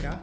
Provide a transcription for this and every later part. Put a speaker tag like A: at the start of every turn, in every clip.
A: Well,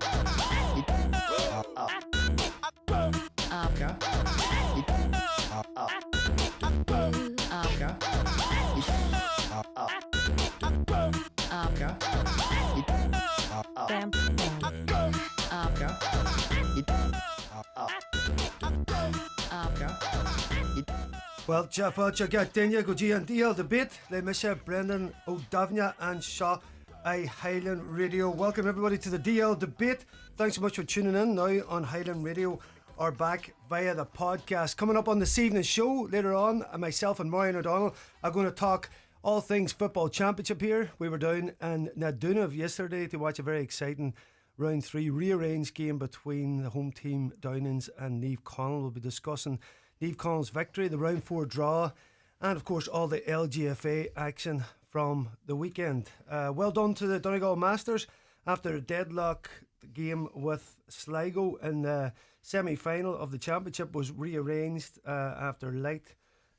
A: Jeff, got Dania go and DL debate. Le Misha, Brendan, O'Davnia, and Shaw, Highland Radio. Welcome everybody to the DL debate. Thanks so much for tuning in now on Highland Radio or back via the podcast. Coming up on this evening's show later on, myself and Maureen O'Donnell are going to talk all things football championship here. We were down in Nadunov yesterday to watch a very exciting round 3 rearranged game between the home team Downings and Niamh Conaill. We'll be discussing Niamh Conall's victory, the round 4 draw, and of course all the LGFA action from the weekend. Well done to the Donegal Masters after a deadlock game with Sligo in the semi-final of the championship was rearranged after light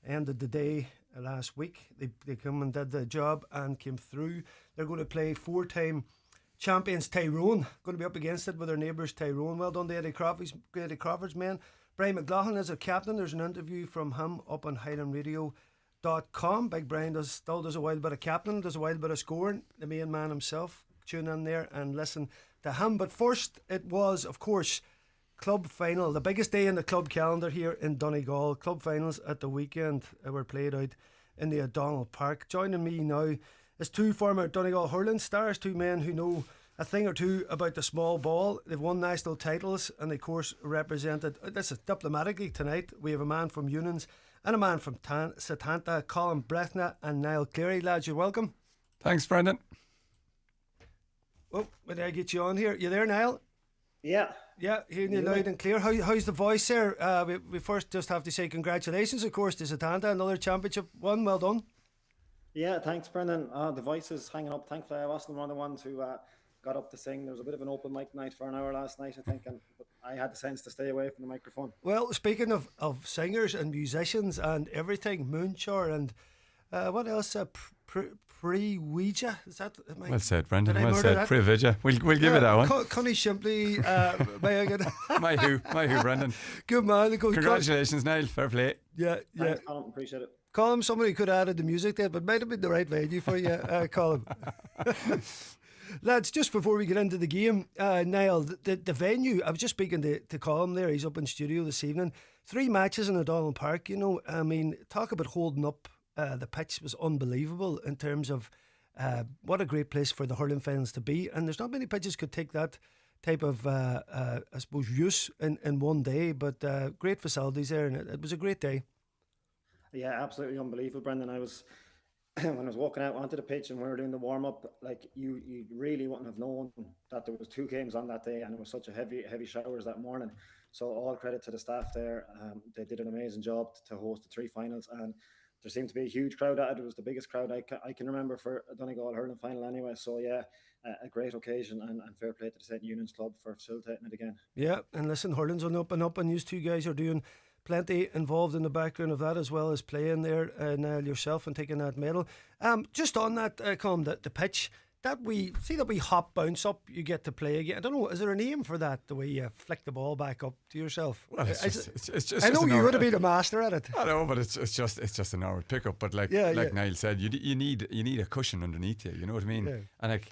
A: ended the day last week. They come and did the job and came through. They're going to play 4-time champions Tyrone, going to be up against it with their neighbours Tyrone. Well done to Eddie Crawford's men. Brian McLaughlin is a captain. There's an interview from him up on highlandradio.com. Big Brian still does a wild bit of captain, does a wild bit of scoring. The main man himself. Tune in there and listen to him. But first, it was, of course, club final. The biggest day in the club calendar here in Donegal. Club finals at the weekend were played out in the O'Donnell Park. Joining me now is 2 former Donegal hurling stars, 2 men who know a thing or two about the small ball. They've won national titles and, of course, represented. This is diplomatically tonight. We have a man from Unions and a man from Setanta, Colm Breathnach and Niall Cleary. Lads, you're welcome.
B: Thanks, Brendan.
A: Well, did I get you on here? You there, Niall?
C: Yeah,
A: hearing you loud and clear. How's the voice there? We first just have to say congratulations, of course, to Setanta, another championship one. Well done.
C: Yeah, thanks, Brendan. The voice is hanging up. Thankfully, I wasn't one of the ones who got up to sing. There was a bit of an open mic night for an hour last night, I think, but I had the sense to stay away from the microphone.
A: Well, speaking of singers and musicians and everything, Moonshore and what else? Pre-Ouija, is that?
B: Well said, Brendan. Well said. Pre-Ouija. We'll give it that one.
A: Connie Shimply,
B: my who, Brendan.
A: Good man.
B: Congratulations, Niall. Fair play.
C: Yeah. Thanks, Colin. Appreciate it.
A: Colin, somebody could have added the music there, but might have been the right venue for you, Colin. Lads, just before we get into the game, Niall, the venue, I was just speaking to Colm there, he's up in studio this evening. 3 matches in O'Donnell Park, you know, I mean, talk about holding up. The pitch was unbelievable in terms of what a great place for the hurling finals to be, and there's not many pitches could take that type of I suppose use in one day, but great facilities there, and it was a great day.
C: Yeah, absolutely unbelievable, Brendan. I was when I was walking out onto the pitch and we were doing the warm-up, like you really wouldn't have known that there was 2 games on that day, and it was such a heavy showers that morning. So all credit to the staff there. They did an amazing job to host the 3 finals, and there seemed to be a huge crowd at it. It was the biggest crowd I can remember for a Donegal Hurling Final anyway. So yeah, a great occasion, and fair play to the St. Unions Club for facilitating it again. Yeah,
A: and listen, hurling's on up and up, and you 2 guys are doing plenty involved in the background of that, as well as playing there, Niall, yourself, and taking that medal. Just on that, Colm, the pitch, that wee hop bounce up you get to play again. I don't know, is there a name for that, the way you flick the ball back up to yourself?
B: Well, it's just
A: I know you would have been a master at it.
B: I know, but it's just an hour pickup. But like Niall said, you need a cushion underneath you. You know what I mean? Yeah. And like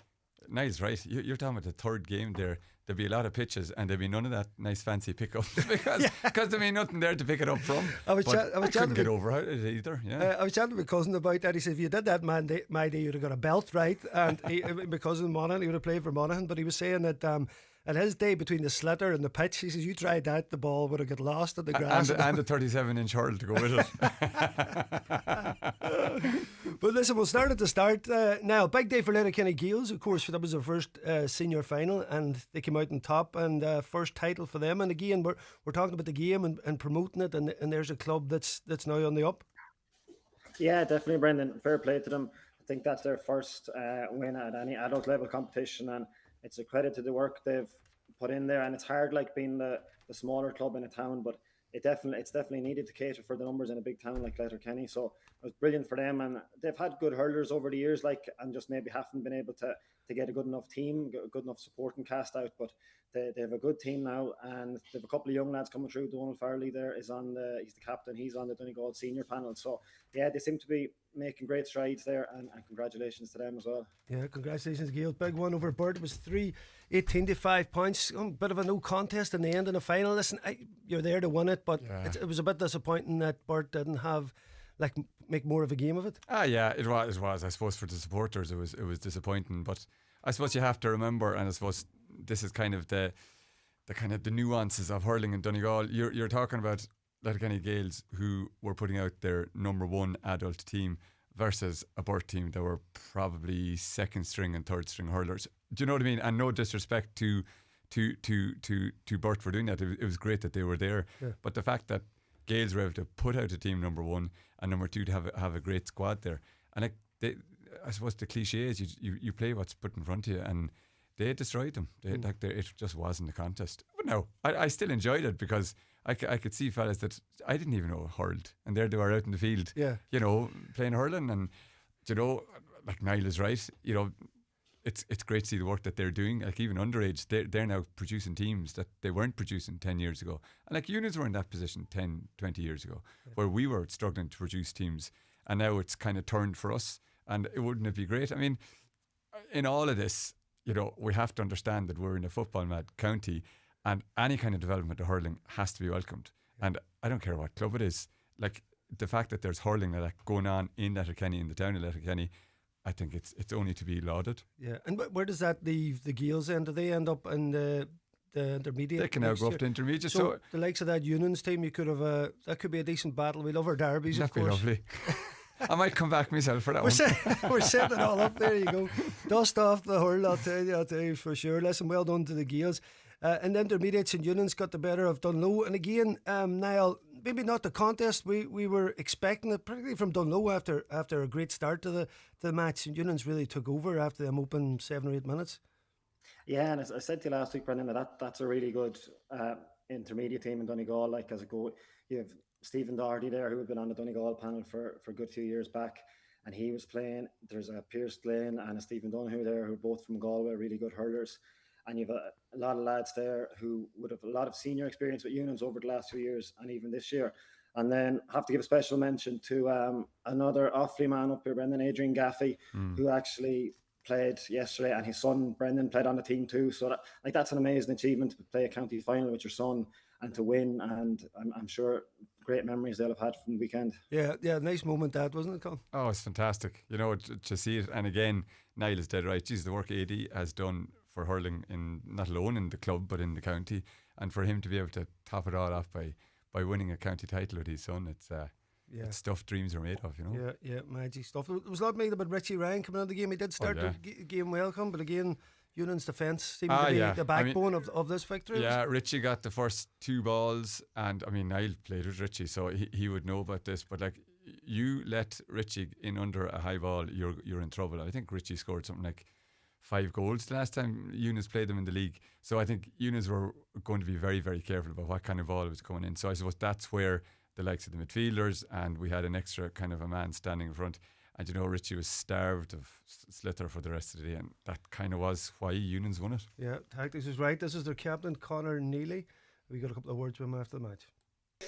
B: Niall's right. You're talking about the 3rd game there. There'll be a lot of pitches, and there'll be none of that nice fancy pickup because there'll be nothing there to pick it up from. I couldn't get over it either. Yeah,
A: I was chatting with my cousin about that. He said if you did that my day, you'd have got a belt, right? And because of Monaghan, he would have played for Monaghan. But he was saying that at his day, between the slitter and the pitch, he says you tried that, the ball would have got lost in the grass.
B: And the 37-inch hurl to go with
A: it. But listen, we'll start at the start. Now, big day for Letterkenny Gaels, of course. That was their first senior final, and they came out on top, and first title for them. And again, we're talking about the game and promoting it, and there's a club that's now on the up.
C: Yeah, definitely, Brendan. Fair play to them. I think that's their first win at any adult level competition, and it's a credit to the work they've put in there. And it's hard, like being the smaller club in a town, but it's definitely needed to cater for the numbers in a big town like Letterkenny. So it was brilliant for them, and they've had good hurlers over the years, and just maybe haven't been able to to get a good enough team, a good enough supporting cast out. But they have a good team now, and they have a couple of young lads coming through. Donald Farley there he's the captain. He's on the Donegal senior panel. So yeah, they seem to be making great strides there, and congratulations to them as well.
A: Yeah, congratulations, Gail. Big one over Burt. It was 18 to 5 points. Bit of a no contest in the end in the final. Listen, you're there to win it, but it was a bit disappointing that Burt didn't have make more of a game of it.
B: Yeah, it was. I suppose for the supporters, it was disappointing. But I suppose you have to remember, and I suppose this is kind of the nuances of hurling in Donegal. You're talking about Letterkenny Gaels, who were putting out their number one adult team, versus a Burt team that were probably second string and third string hurlers. Do you know what I mean? And no disrespect to Burt for doing that. It was great that they were there, but the fact that Gaels were able to put out a team number one and number two to have a great squad there, and I suppose the cliche is you play what's put in front of you, and they destroyed them. It just wasn't a contest. But no, I still enjoyed it because I could see fellas that I didn't even know hurled, and there they were out in the field, playing hurling. And like Niall is right, it's great to see the work that they're doing. Like even underage, they're now producing teams that they weren't producing 10 years ago. And like units were in that position 10, 20 years ago, where we were struggling to produce teams, and now it's kind of turned for us. And wouldn't it be great? I mean, in all of this, we have to understand that we're in a football mad county, and any kind of development of hurling has to be welcomed. And I don't care what club it is. Like the fact that there's hurling like that going on in Letterkenny, in the town of Letterkenny, I think it's only to be lauded. Yeah,
A: and where does that leave the Gaels then? Do they end up in the intermediate?
B: They can now go up to intermediate.
A: So the likes of that Unions team, you could have that could be a decent battle. We love our derbies, of course.
B: That'd be lovely. I might come back myself for that one.
A: We're setting it all up. There you go. Dust off the hurl, I'll tell you for sure. Listen, well done to the Gaels. And the intermediates and Unions got the better of Dunlow. And again, Niall, maybe not the contest we were expecting it, particularly from Dunlow after a great start to the match. And Unions really took over after them open 7 or 8 minutes.
C: Yeah, and as I said to you last week, Brendan, that's a really good intermediate team in Donegal. Like as a goal, you have Stephen Doherty there, who had been on the Donegal panel for a good few years back, and he was playing. There's a Pierce Glynn and a Stephen Donoghue there, who are both from Galway, really good hurlers. And you've a lot of lads there who would have a lot of senior experience with Unions over the last few years and even this year. And then have to give a special mention to another Offaly man up here, Brendan, Adrian Gaffey, who actually played yesterday, and his son Brendan played on the team too. So that's an amazing achievement to play a county final with your son and to win. And I'm sure great memories they'll have had from the weekend. Yeah,
A: nice moment that, wasn't it, Colm?
B: Oh, it's fantastic. To see it. And again, Niall is dead right. Geez, the work AD has done for hurling, in not alone in the club but in the county, and for him to be able to top it all off by winning a county title with his son, it's stuff dreams are made of,
A: Yeah, magic stuff. There was a lot made about Richie Ryan coming out of the game. He did start the game welcome, but again, Union's defence seemed to be the backbone of this victory.
B: Yeah, Richie got the first 2 balls, and I mean, Niall played with Richie, so he would know about this, but like, you let Richie in under a high ball, you're in trouble. I think Richie scored something like 5 goals the last time Unions played them in the league. So I think Unions were going to be very, very careful about what kind of ball was coming in. So I suppose that's where the likes of the midfielders, and we had an extra kind of a man standing in front. And Richie was starved of sliotar for the rest of the day, and that kind of was why Unions won it.
A: Yeah, tactics is right. This is their captain, Conor Neely. We got a couple of words with him after the match.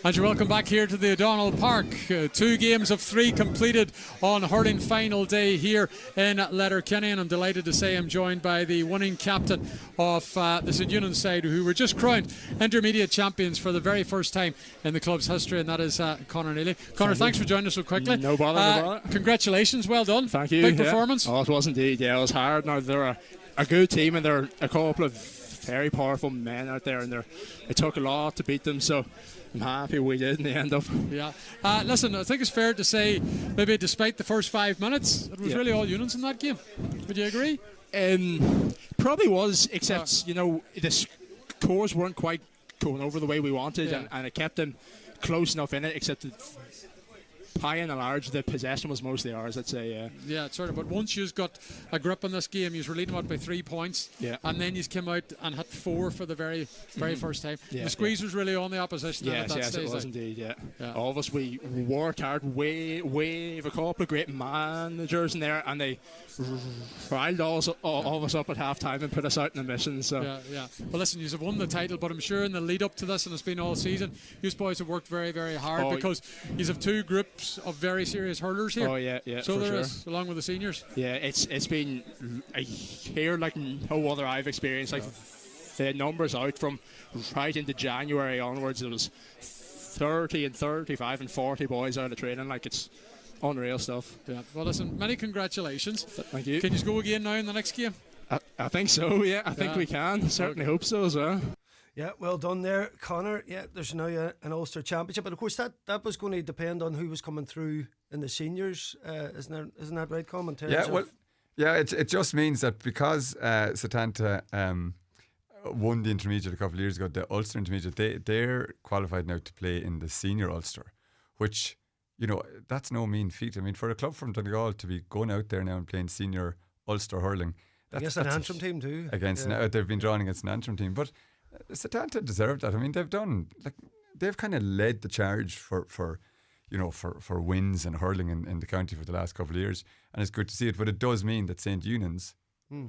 D: And you're welcome back here to the O'Donnell Park. 2 games of 3 completed on hurling final day here in Letterkenny, and I'm delighted to say I'm joined by the winning captain of the St Union side, who were just crowned intermediate champions for the very first time in the club's history, and that is Conor Neely. Conor, thanks for joining us so quickly.
E: No bother.
D: Congratulations, well done.
E: Thank you.
D: Big performance.
E: Oh, it was indeed. Yeah, it was hard. Now they're a good team, and they're a couple of very powerful men out there, and it took a lot to beat them, so I'm happy we did in the end up.
D: Yeah. Listen, I think it's fair to say, maybe despite the first 5 minutes, it was really all Unions in that game. Would you agree?
E: Probably was, except the scores weren't quite going over the way we wanted, and it kept them close enough in it, except high and large, the possession was mostly ours, I'd say.
D: Yeah, sort of. But once you've got a grip on this game, you're leading out by 3 points.
E: Yeah.
D: And then you came out and hit 4 for the very first time.
E: Yeah,
D: the squeeze was really on the opposition.
E: Yes, it was indeed. Yeah. All of us, we worked hard. We've a couple of great managers in there, and they riled all of us up at half time and put us out in the mission. So.
D: Yeah. Well, listen, you've won the title, but I'm sure in the lead up to this, and it's been all season, you boys have worked very, very hard because you have 2 groups of very serious hurlers here.
E: Oh yeah.
D: So there is, along with the seniors.
E: Yeah, it's been a year like no other I've experienced. Like the numbers out from right into January onwards, it was 30 and 35 and 40 boys out of training. Like, it's unreal stuff.
D: Yeah. Well, listen, many congratulations.
E: Thank you.
D: Can you go again now in the next game?
E: I think so. Yeah, I think we can. Certainly hope so as well.
A: Yeah, well done there, Connor. Yeah, there's now an Ulster Championship, but of course that was going to depend on who was coming through in the seniors. Isn't that right, Colm?
B: It just means that because Setanta won the intermediate a couple of years ago, the Ulster intermediate, they're qualified now to play in the senior Ulster, which, you know, that's no mean feat. I mean, for a club from Donegal to be going out there now and playing senior Ulster hurling,
A: against an Antrim team too.
B: They've been drawn against an Antrim team, but Setanta deserved that. I mean, they've kind of led the charge for wins and hurling in the county for the last couple of years, and it's good to see it. But it does mean that St. Eunan's,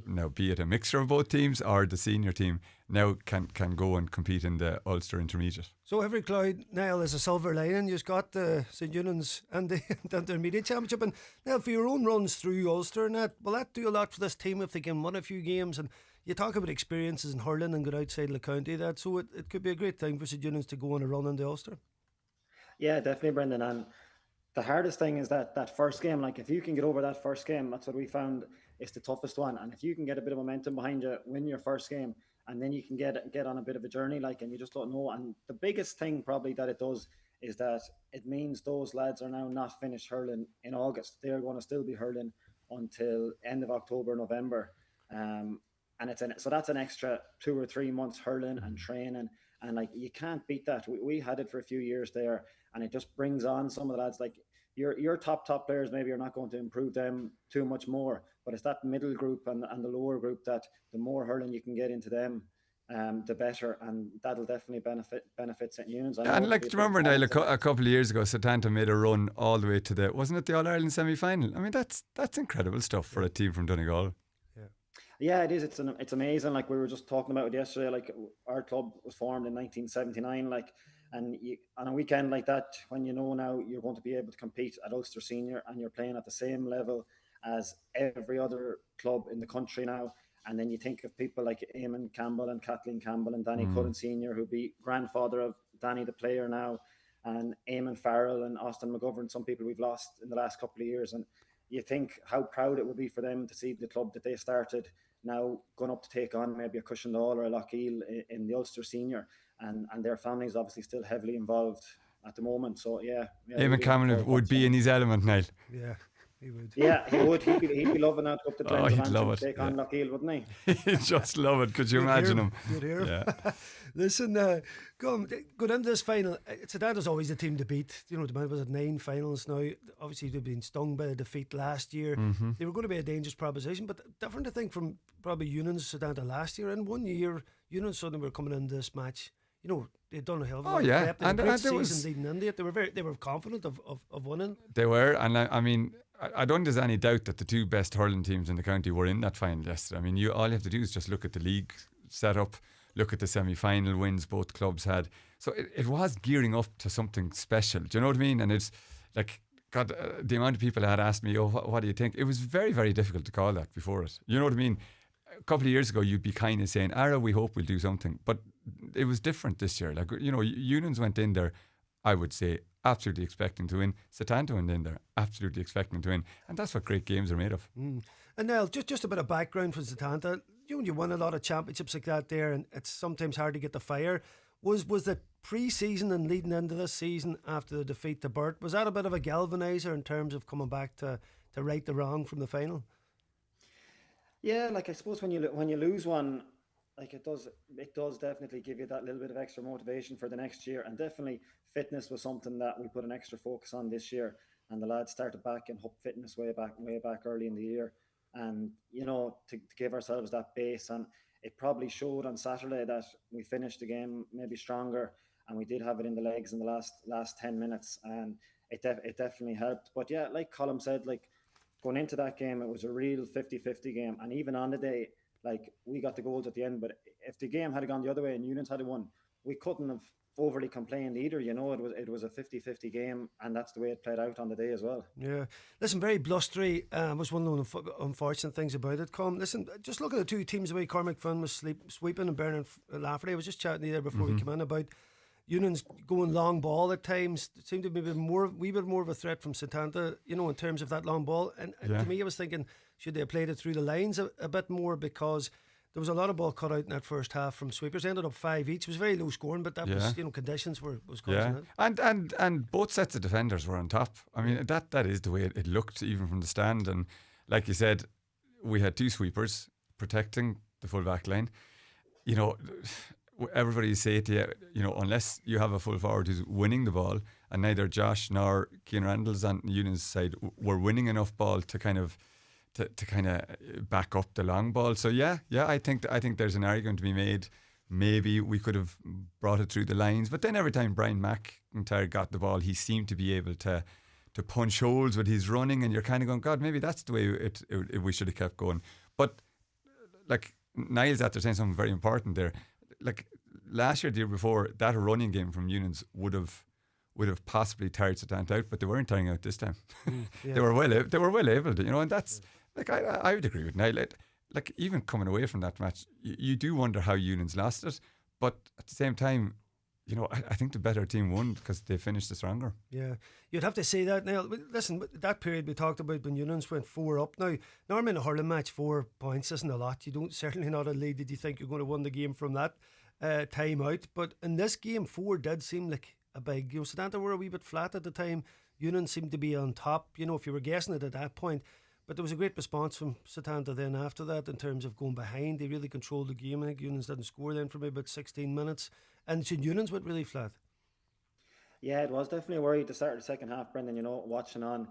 B: now be it a mixture of both teams or the senior team, now can go and compete in the Ulster Intermediate.
A: So every cloud, Niall, is a silver lining. You've got the St. Eunan's and the Intermediate Championship, and now for your own runs through Ulster, and will that do a lot for this team if they can win a few games? And you talk about experiences in hurling and go outside the county, so it could be a great thing for St. Eunan's to go on a run in the Ulster.
C: Yeah, definitely, Brendan. And the hardest thing is that first game. Like, if you can get over that first game, that's what we found is the toughest one. And if you can get a bit of momentum behind you, win your first game, and then you can get on a bit of a journey, and you just don't know. And the biggest thing probably that it does is that it means those lads are now not finished hurling in August. They're going to still be hurling until end of October, November. And so that's an extra 2 or 3 months hurling and training. And you can't beat that. We had it for a few years there, and it just brings on some of the lads. Like your top players, maybe you're not going to improve them too much more, but it's that middle group and the lower group that the more hurling you can get into them, the better, and that'll definitely benefit St. Eunan's.
B: And do you remember, Niall, a couple of years ago, Setanta made a run all the way to wasn't it the All-Ireland semi-final? I mean, that's incredible stuff for a team from Donegal.
C: Yeah, it is. It's amazing. Like, we were just talking about it yesterday. Like, our club was formed in 1979. And on a weekend like that, when you know now you're going to be able to compete at Ulster Senior and you're playing at the same level as every other club in the country now, and then you think of people like Eamon Campbell and Kathleen Campbell and Danny Cullen Senior, who'd be grandfather of Danny the player now, and Eamon Farrell and Austin McGovern, some people we've lost in the last couple of years. And you think how proud it would be for them to see the club that they started now going up to take on maybe a Cushendall or a Lochiel in the Ulster Senior, and their families obviously still heavily involved at the moment. So
B: Eamon Cameron would be in his element, Niall.
A: Yeah, he would.
C: Yeah, he would. He'd be loving that to go up to
B: Glendalough
C: to take on Lochiel, wouldn't
B: he? He'd just love it. Could you imagine him?
A: Good hear.
B: Yeah.
A: Listen, going into this final, Setanta's always the team to beat. You know, the man was at 9 finals now. Obviously, they've been stung by a defeat last year. Mm-hmm. They were going to be a dangerous proposition, but different, I think, from probably Eunan's Setanta last year. In 1 year, Eunan's suddenly were coming into this match. You know, they'd done a hell of a lot.
B: Yeah,
A: and there was leading into it. They were confident of winning.
B: They were, and I mean, I don't think there's any doubt that the 2 best hurling teams in the county were in that final yesterday. I mean, all you have to do is just look at the league setup, look at the semi-final wins both clubs had. So it was gearing up to something special. Do you know what I mean? And it's like, God, the amount of people that had asked me, what do you think? It was very, very difficult to call that before it. You know what I mean? A couple of years ago, you'd be kind of saying, Ara, we hope we'll do something. But it was different this year. Like, you know, Eunan's went in there, I would say, absolutely expecting to win. Setanta went in there, absolutely expecting to win. And that's what great games are made of.
A: And Niall, just a bit of background for Setanta. You won a lot of championships like that there, and it's sometimes hard to get the fire. Was the pre-season and leading into this season after the defeat to Burt, was that a bit of a galvaniser in terms of coming back to right the wrong from the final?
C: Yeah, like, I suppose when you lose one, like, it does definitely give you that little bit of extra motivation for the next year. And definitely fitness was something that we put an extra focus on this year. and the lads started back in Hup Fitness way back early in the year, and to give ourselves that base. And it probably showed on Saturday that we finished the game maybe stronger, and we did have it in the legs in the last 10 minutes, and it definitely helped. But yeah, like Colm said, like going into that game, it was a real 50-50 game, and even on the day, like we got the goals at the end, but if the game had gone the other way and Units had won, we couldn't have overly complained either. It was a 50-50 game, and that's the way it played out on the day as well.
A: Yeah, listen, very blustery was one of the unfortunate things about it. Colm, listen, just look at the two teams, the way Cormac Finn was sweeping and burning Lafferty. I was just chatting to you there before we came in about Union's going long ball at times. It seemed to be a wee bit more of a threat from Setanta, in terms of that long ball. And to me, I was thinking, should they have played it through the lines a bit more, because there was a lot of ball cut out in that first half from sweepers. They ended up 5 each. It was very low scoring, but that was, conditions was causing it.
B: And both sets of defenders were on top. I mean, that is the way it looked, even from the stand. And like you said, we had two sweepers protecting the full back line. Everybody say to you, unless you have a full forward who's winning the ball, and neither Josh nor Cian Randall's on Union's side were winning enough ball to kind of back up the long ball. So I think there's an argument to be made. Maybe we could have brought it through the lines, but then every time Brian McIntyre got the ball, he seemed to be able to punch holes with his running, and you're kind of going, God, maybe that's the way we should have kept going. But like Niall's after saying something very important there. Like last year, the year before, that running game from Unions would have possibly tired Setanta out, but they weren't tiring out this time. They were well able to, and that's like I would agree with Niall. Like even coming away from that match, you do wonder how Unions lost it, but at the same time, I think the better team won because they finished the stronger.
A: Yeah, you'd have to say that. Now, listen, that period we talked about when Unions went 4 up. Now, normally in a hurling match, 4 points isn't a lot. You don't, certainly not a lead that you think you're going to win the game from that time out. But in this game, 4 did seem like a big. Setanta were a wee bit flat at the time. Unions seemed to be on top. If you were guessing it at that point. But there was a great response from Setanta then after that in terms of going behind. They really controlled the game. I think Unions didn't score then for maybe about 16 minutes. And Unions went really flat.
C: Yeah, it was definitely a worry at the start of the second half, Brendan, watching on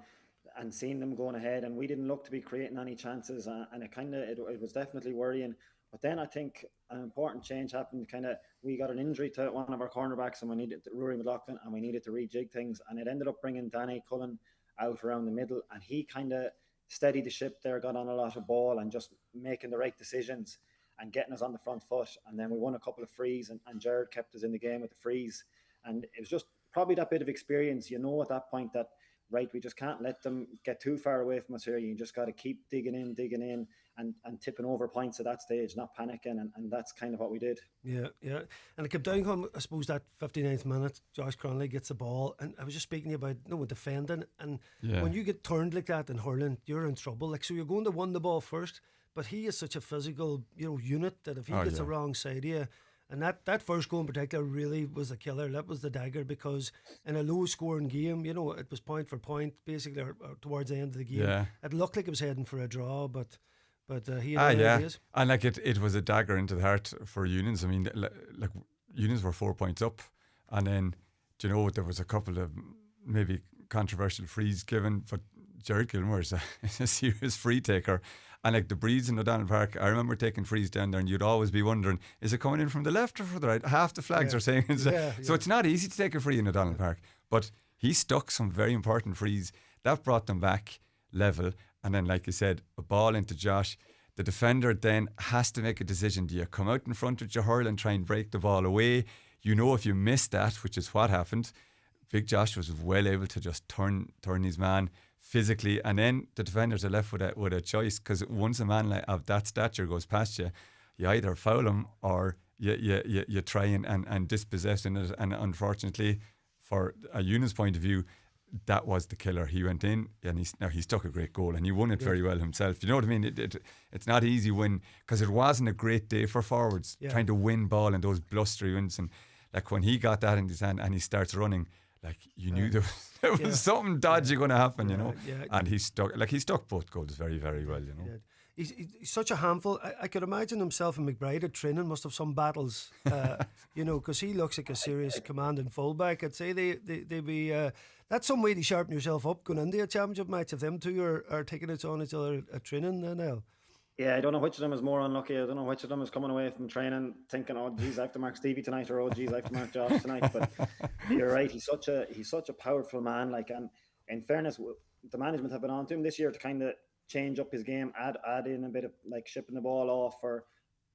C: and seeing them going ahead. And we didn't look to be creating any chances. And it was definitely worrying. But then I think an important change happened. We got an injury to one of our cornerbacks, and we needed Rory McLaughlin, and we needed to rejig things. And it ended up bringing Danny Cullen out around the middle. And he kind of steadied the ship there, got on a lot of ball and just making the right decisions and getting us on the front foot. And then we won a couple of frees, and Jared kept us in the game with the frees. And it was just probably that bit of experience, at that point that, right, we just can't let them get too far away from us here. You just got to keep digging in and tipping over points at that stage, not panicking. And that's kind of what we did. Yeah.
A: And it kept down, I suppose, that 59th minute, Josh Cronley gets the ball. And I was just speaking to you about defending. And when you get turned like that in hurling, you're in trouble. Like, so you're going to win the ball first, but he is such a physical, unit that if he gets the wrong side of you, and that first goal in particular really was the killer. That was the dagger, because in a low scoring game, it was point for point basically, or towards the end of the game. Yeah. It looked like it was heading for a draw, but he had ideas.
B: And like it was a dagger into the heart for Unions. I mean, like Unions were 4 points up, and then there was a couple of maybe controversial frees given, but Jared Gilmore is a serious free taker. And like the breeze in O'Donnell Park, I remember taking frees down there, and you'd always be wondering, is it coming in from the left or from the right? Half the flags are saying so it's not easy to take a free in O'Donnell Park, but he stuck some very important frees that brought them back level. And then, like you said, a ball into Josh. The defender then has to make a decision. Do you come out in front with your hurl and try and break the ball away? If you miss that, which is what happened, Big Josh was well able to just turn his man physically, and then the defenders are left with a choice, because once a man of that stature goes past you, you either foul him or you try and dispossess in it. And unfortunately, for a Unions point of view, that was the killer. He went in and he stuck a great goal, and he won it very well himself. You know what I mean? It's not easy win, because it wasn't a great day for forwards trying to win ball in those blustery wins. And like when he got that in his hand and he starts running, like you knew there was something dodgy going to happen, and he stuck both goals very, very well,
A: he's such a handful. I could imagine himself and McBride at training must have some battles, because he looks like a serious commanding fullback. I'd say they be. That's some way to sharpen yourself up going into a championship match if them two are taking it on each other at training. Now.
C: Yeah, I don't know which of them is more unlucky. I don't know which of them is coming away from training thinking, "Oh, geez, I have to mark Stevie tonight," or "Oh, geez, I have to mark Josh tonight." But you're right. He's such a powerful man. Like, and in fairness, the management have been on to him this year to kind of change up his game, add in a bit of like shipping the ball off or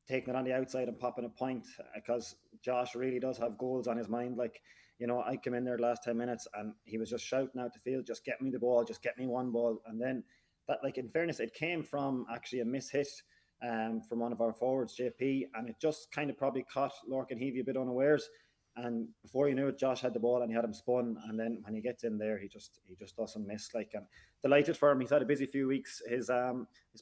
C: taking it on the outside and popping a point, because Josh really does have goals on his mind. Like, I came in there the last 10 minutes and he was just shouting out the field, "Just get me the ball, just get me one ball," and then. That, like, in fairness, it came from actually a mishit from one of our forwards, JP, and it just kind of probably caught Lorcan Heavey a bit unawares. And before you knew it, Josh had the ball and he had him spun. And then when he gets in there, he just doesn't miss. Like, and delighted for him. He's had a busy few weeks. His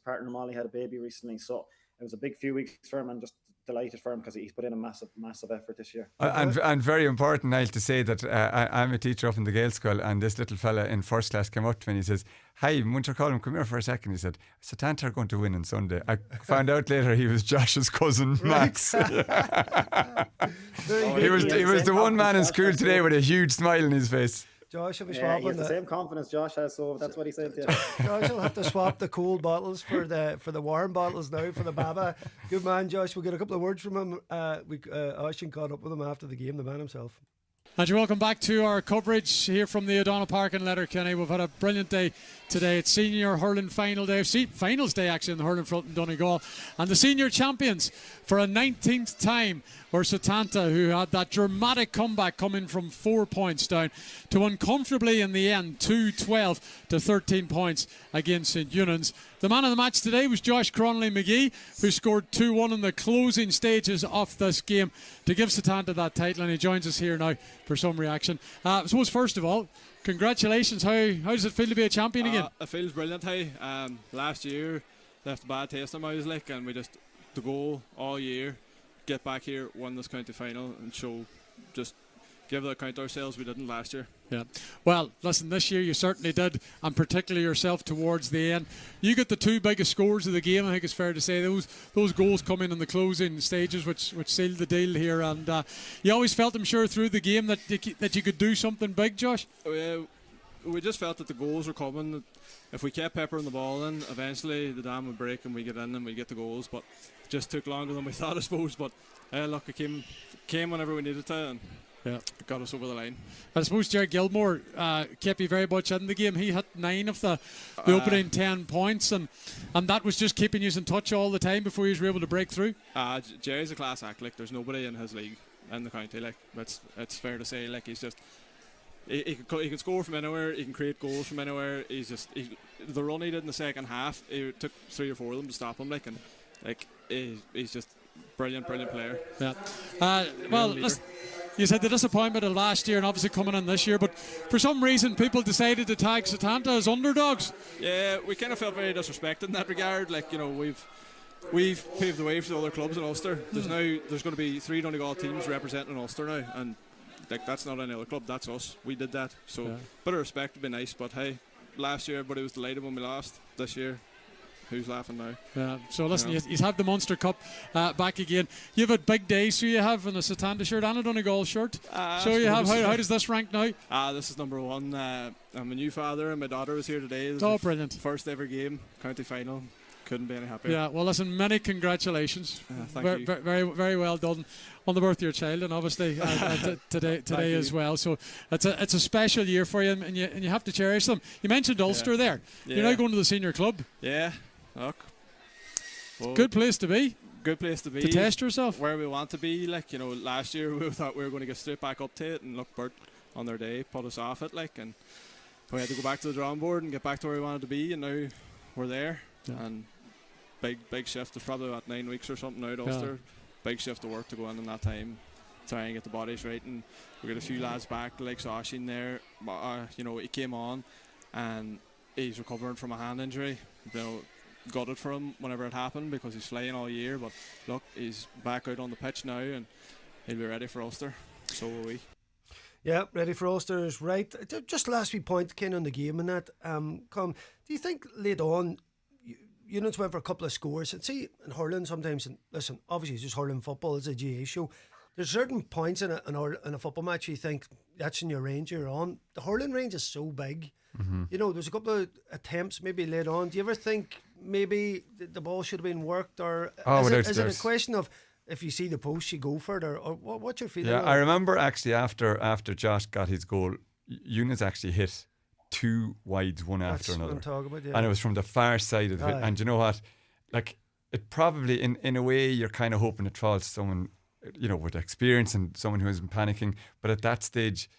C: partner Molly had a baby recently, so it was a big few weeks for him, and just delighted for him because he's put in a massive effort this year.
B: And very important, Niall, to say that I'm a teacher up in the Gael School, and this little fella in first class came up to me and he says, "Hi, Munter Colm, come here for a second." He said, "Satanta are going to win on Sunday." I found out later he was Josh's cousin Max. He was the one man in school today with a huge smile on his face.
A: Josh will be
C: he
A: swapping
C: has the same confidence Josh has, so that's what he said to you.
A: Josh will have to swap the cold bottles for the warm bottles now for the Baba. Good man, Josh. We'll get a couple of words from him. Oisin caught up with him after the game, the man himself.
D: And you're welcome back to our coverage here from the O'Donnell Park in Letterkenny. We've had a brilliant day today. It's Senior Hurling Final Day. Finals Day, actually, in the hurling front in Donegal. And the senior champions for a 19th time were Satanta, who had that dramatic comeback coming from 4 points down to win comfortably in the end, 2-12 to 13 points against St Eunan's. The man of the match today was Josh Cronley-McGee, who scored 2-1 in the closing stages of this game to give Satanta that title, and he joins us here now for some reaction. I suppose, first of all, congratulations. How does it feel to be a champion again?
F: It feels brilliant. Last year left a bad taste in my mouth, like, and we just to go all year, get back here, win this county final, and show, just give the account ourselves we didn't last year.
D: Yeah. Well, listen, this year you certainly did, and particularly yourself towards the end. You got the two biggest scores of the game. I think it's fair to say those goals come in the closing stages, which sealed the deal here. And you always felt, I'm sure, through the game that you could do something big, Josh.
F: We just felt that the goals were coming. If we kept peppering the ball in, eventually the dam would break and we get in and we get the goals. But it just took longer than we thought, I suppose. But look, it came whenever we needed to, and it got us over the line.
D: I suppose Jared Gilmore kept you very much in the game. He hit 9 of the opening 10 points, and that was just keeping you in touch all the time before you were able to break through.
F: Jerry's a class act. Like, there's nobody in his league in the county. Like, it's fair to say. Like, he's just. He can score from anywhere. He can create goals from anywhere. The run he did in the second half, it took 3 or 4 of them to stop him. He's just brilliant player.
D: Yeah. Well, you said the disappointment of last year and obviously coming in this year, but for some reason people decided to tag Satanta as underdogs.
F: Yeah, we kind of felt very disrespected in that regard. Like, we've paved the way for the other clubs in Ulster. There's going to be 3 Donegal teams representing Ulster now, and that's not any other club, that's us. We did that, so bit of respect would be nice. But hey, last year everybody was delighted when we lost. This year, who's laughing now?
D: Yeah. So listen, you have the Munster Cup back again. You've had big days, so you have in a Satanta shirt and a Donegal shirt. So you have. How does this rank now?
F: This is number 1. I'm a new father and my daughter was here today.
D: Oh, brilliant.
F: First ever game, county final. Couldn't be any happier.
D: Yeah, well, listen, many congratulations.
F: Thank you.
D: Very, very well done on the birth of your child, and obviously today as well. So it's a special year for you, and you have to cherish them. You mentioned Ulster there.
F: Yeah.
D: You're now going to the senior club.
F: Yeah, look. Well,
D: good place to be.
F: Good place to be.
D: To test yourself.
F: Where we want to be. Like, last year we thought we were going to get straight back up to it, and look, Bert on their day put us off it, and we had to go back to the drawing board and get back to where we wanted to be, and now we're there. Yeah. And big shift. There's probably about 9 weeks or something now at Ulster. Big shift of work to go in that time, try and get the bodies right. And we got a few lads back, like Sashin there. He came on and he's recovering from a hand injury. Gutted for him whenever it happened because he's flying all year. But look, he's back out on the pitch now and he'll be ready for Ulster. So will we.
A: Yeah, ready for Ulster is right. Just last wee point, Ken, on the game and that. Do you think late on, units went for a couple of scores. And see, in hurling sometimes, and listen, obviously it's just hurling football, it's a GA show. There's certain points in a football match you think that's in your range you're on. The hurling range is so big. You know, there's a couple of attempts maybe late on. Do you ever think maybe the ball should have been worked, or is it a question of if you see the post you go for it, or what's your feeling?
B: Yeah, I remember actually after Josh got his goal, Eunice actually hit 2 wides one after another.
A: What I'm talking about, yeah.
B: And it was from the far side of the pitch. And you know what? Like, it probably, in a way, you're kind of hoping it falls to someone, you know, with experience and someone who isn't panicking. But at that stage,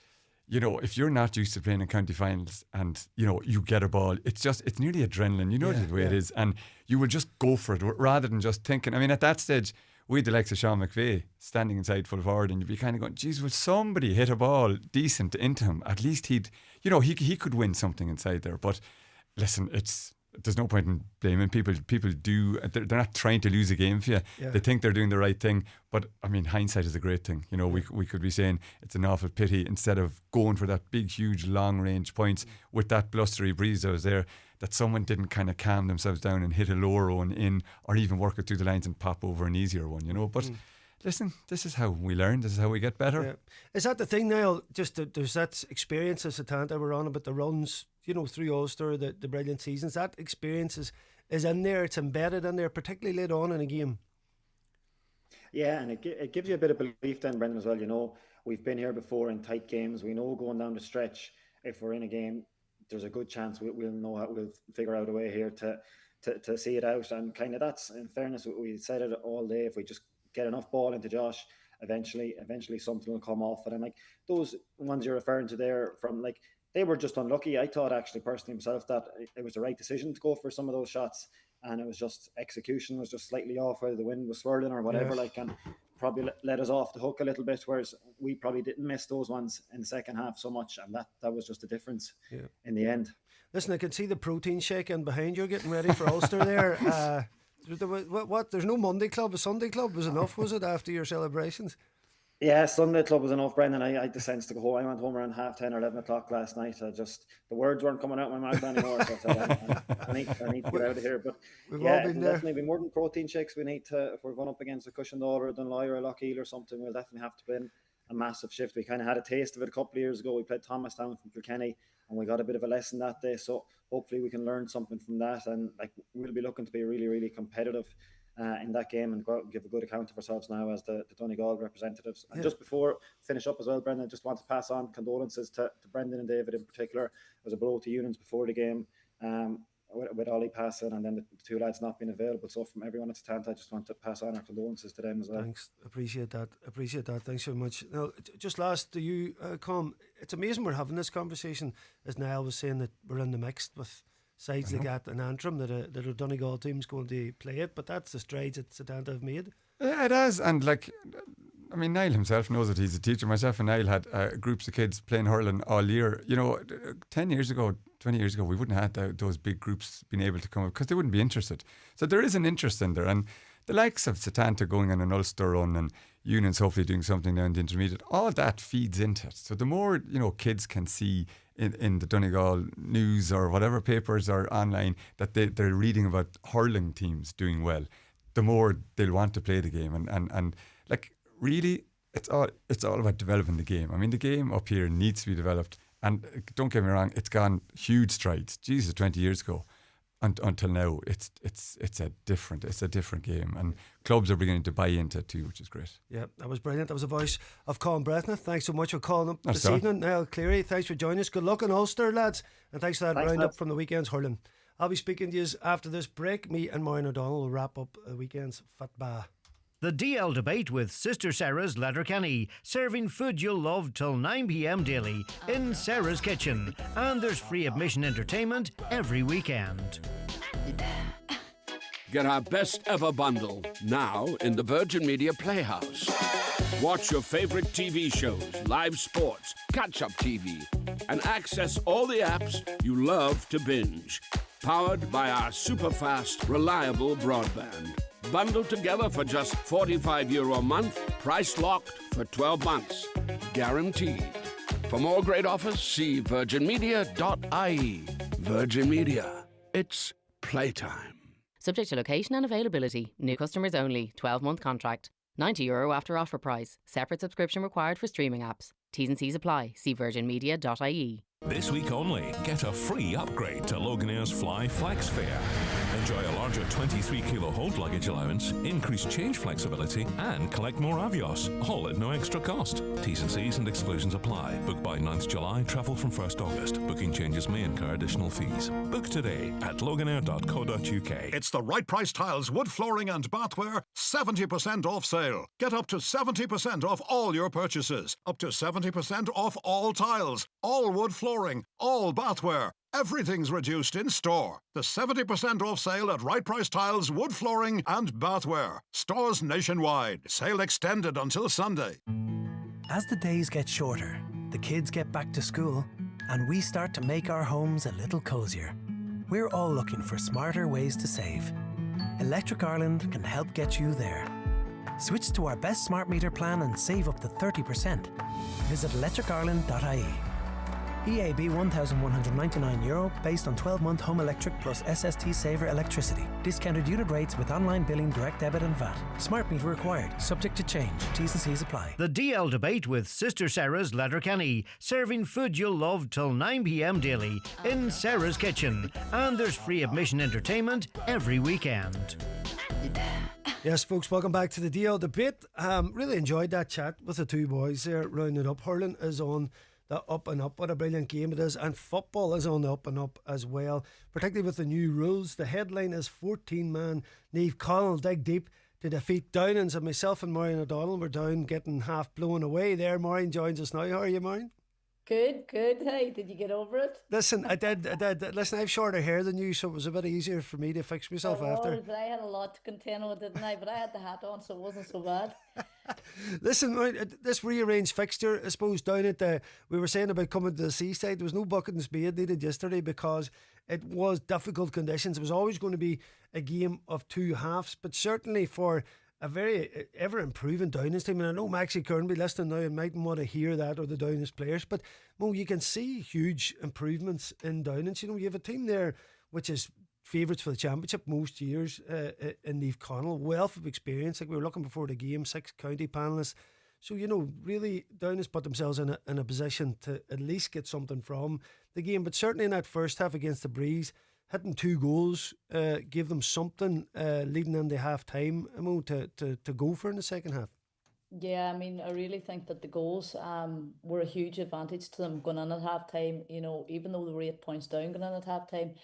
B: you know, if you're not used to playing in county finals and, you know, you get a ball, it's nearly adrenaline. You know the way it is. And you will just go for it rather than just thinking. I mean, at that stage, we had the likes of Sean McVeigh standing inside full forward, and you'd be kind of going, geez, will somebody hit a ball decent into him? At least he could win something inside there. But listen, there's no point in blaming people. People do, they're not trying to lose a game for you. Yeah. They think they're doing the right thing. But I mean, hindsight is a great thing. You know, we could be saying it's an awful pity, instead of going for that big, huge, long range points with that blustery breeze that was there, that someone didn't kind of calm themselves down and hit a lower one in, or even work it through the lines and pop over an easier one, you know. But listen, this is how we learn. This is how we get better. Yeah.
A: Is that the thing, Niall? Just there's that experience as Satanta we're on about the runs, you know, through Ulster, the brilliant seasons. That experience is in there. It's embedded in there, particularly late on in a game.
C: Yeah, and it gives you a bit of belief then, Brendan, as well. You know, we've been here before in tight games. We know going down the stretch, if we're in a game, there's a good chance we'll know how we'll figure out a way here to see it out. And kind of that's, in fairness, we said it all day. If we just get enough ball into Josh, eventually something will come off it. And like those ones you're referring to there, from like, they were just unlucky. I thought actually personally myself that it was the right decision to go for some of those shots, and it was just execution was just slightly off, whether the wind was swirling or whatever, and probably let us off the hook a little bit, whereas we probably didn't miss those ones in the second half so much, and that was just the difference in the end.
A: Listen, I can see the protein shaking behind you getting ready for Ulster there. There's no Monday club, a Sunday club was enough, was it, after your celebrations?
C: Yeah, Sunday club was enough, Brendan. I had the sense to go home. I went home around 10:30 or 11 o'clock last night. The words weren't coming out of my mouth anymore. So I need to get out of here. But it'll definitely be more than protein shakes. We need to, if we're going up against a Cushendall or a Dunloy or a Lockheed or something, we'll definitely have to put in a massive shift. We kind of had a taste of it a couple of years ago. We played Thomastown from Letterkenny, and we got a bit of a lesson that day. So hopefully we can learn something from that, and like we'll be looking to be really, really competitive in that game and go out and give a good account of ourselves now as the Donegal representatives. And just before finish up as well, Brendan, I just want to pass on condolences to Brendan and David in particular. It was a blow to Unions before the game with Ollie passing and then the two lads not being available. So from everyone at Satanta, I just want to pass on our condolences to them as well.
A: Thanks, appreciate that. Thanks very much. Now, just last to you, Colm, it's amazing we're having this conversation, as Niall was saying, that we're in the mix with sides like that and Antrim, that a Donegal team's going to play it, but that's the strides that Satanta have made.
B: Yeah, it has. And like, I mean, Niall himself knows that he's a teacher. Myself and Niall had groups of kids playing hurling all year. You know, 10 years ago, 20 years ago, we wouldn't have had those big groups being able to come up because they wouldn't be interested. So there is an interest in there. And the likes of Satanta going on an Ulster run and Unions hopefully doing something now in the intermediate, all that feeds into it. So the more, you know, kids can see in the Donegal news or whatever papers or online that they're reading about hurling teams doing well, the more they'll want to play the game. And like, really, it's all about developing the game. I mean, the game up here needs to be developed. And don't get me wrong, it's gone huge strides. Jesus, 20 years ago. Until now, it's a different game, and clubs are beginning to buy into it too, which is great. Yeah,
A: that was brilliant. That was the voice of Colm Breathnach. Thanks so much for calling up this evening. Niall Cleary, thanks for joining us. Good luck in Ulster, lads, and thanks for that roundup from the weekend's hurling. I'll be speaking to you after this break. Me and Maureen O'Donnell will wrap up the weekend's football.
G: The DL Debate with Sister Sarah's Letterkenny, serving food you'll love till 9 p.m. daily in Sarah's Kitchen. And there's free admission entertainment every weekend.
H: Get our best ever bundle now in the Virgin Media Playhouse. Watch your favorite TV shows, live sports, catch-up TV, and access all the apps you love to binge. Powered by our super-fast, reliable broadband. Bundled together for just €45 a month, price locked for 12 months. Guaranteed. For more great offers, see virginmedia.ie. Virgin Media. It's playtime.
I: Subject to location and availability. New customers only. 12-month contract. €90 after offer price. Separate subscription required for streaming apps. T's and C's apply. See virginmedia.ie.
J: This week only, get a free upgrade to Loganair's Fly Flex fare. Enjoy a larger 23 kilo hold luggage allowance, increased change flexibility, and collect more Avios, all at no extra cost. T's and C's and exclusions apply. Book by 9th July, travel from 1st August. Booking changes may incur additional fees. Book today at loganair.co.uk.
K: It's the Right Price Tiles wood flooring and bathware 70% off sale. Get up to 70% off all your purchases. Up to 70% off all tiles, all wood flooring, all bathware. Everything's reduced in store. The 70% off sale at Right Price Tiles, wood flooring and bathware. Stores nationwide. Sale extended until Sunday.
L: As the days get shorter, the kids get back to school, and we start to make our homes a little cosier. We're all looking for smarter ways to save. Electric Ireland can help get you there. Switch to our best smart meter plan and save up to 30%. Visit electricireland.ie. EAB €1,199 based on 12-month home electric plus SST Saver electricity. Discounted unit rates with online billing, direct debit and VAT. Smart meter required. Subject to change. T's and C's apply.
G: The DL debate with Sister Sara's Letterkenny. Serving food you'll love till 9 p.m. daily in Sara's kitchen. And there's free admission entertainment every weekend.
A: Yes, folks, welcome back to the DL debate. Really enjoyed that chat with the two boys there, rounding up. Hurling is on the up and up. What a brilliant game it is. And football is on the up and up as well, particularly with the new rules. The headline is 14-man Niamh Connell dig deep to defeat Downings. And myself and Maureen O'Donnell were down getting half blown away there. Maureen joins us now. How are you, Maureen?
M: Good. Hey, did you get over it?
A: Listen, I did. Listen, I have shorter hair than you, so it was a bit easier for me to fix myself after.
M: But I had a lot to contend with, didn't I? But I had the hat on, so it wasn't so bad.
A: Listen, this rearranged fixture, I suppose, down at the, we were saying about coming to the seaside, there was no bucket and spade needed yesterday because it was difficult conditions. It was always going to be a game of two halves, but certainly for a very ever-improving Downings team, and I know Maxie Kern be listening now and mightn't want to hear that, or the Downings players, but Mo, you can see huge improvements in Downings. You know, you have a team there which is favourites for the championship most years in Niamh Connell, wealth of experience. Like we were looking before the game, 6 county panellists. So, you know, really Downings put themselves in a position to at least get something from the game. But certainly in that first half against the Breeze, hitting 2 goals gave them something leading into half time to go for in the second half.
M: Yeah, I mean, I really think that the goals were a huge advantage to them going in at half time. You know, even though they were 8 points down going in at half time,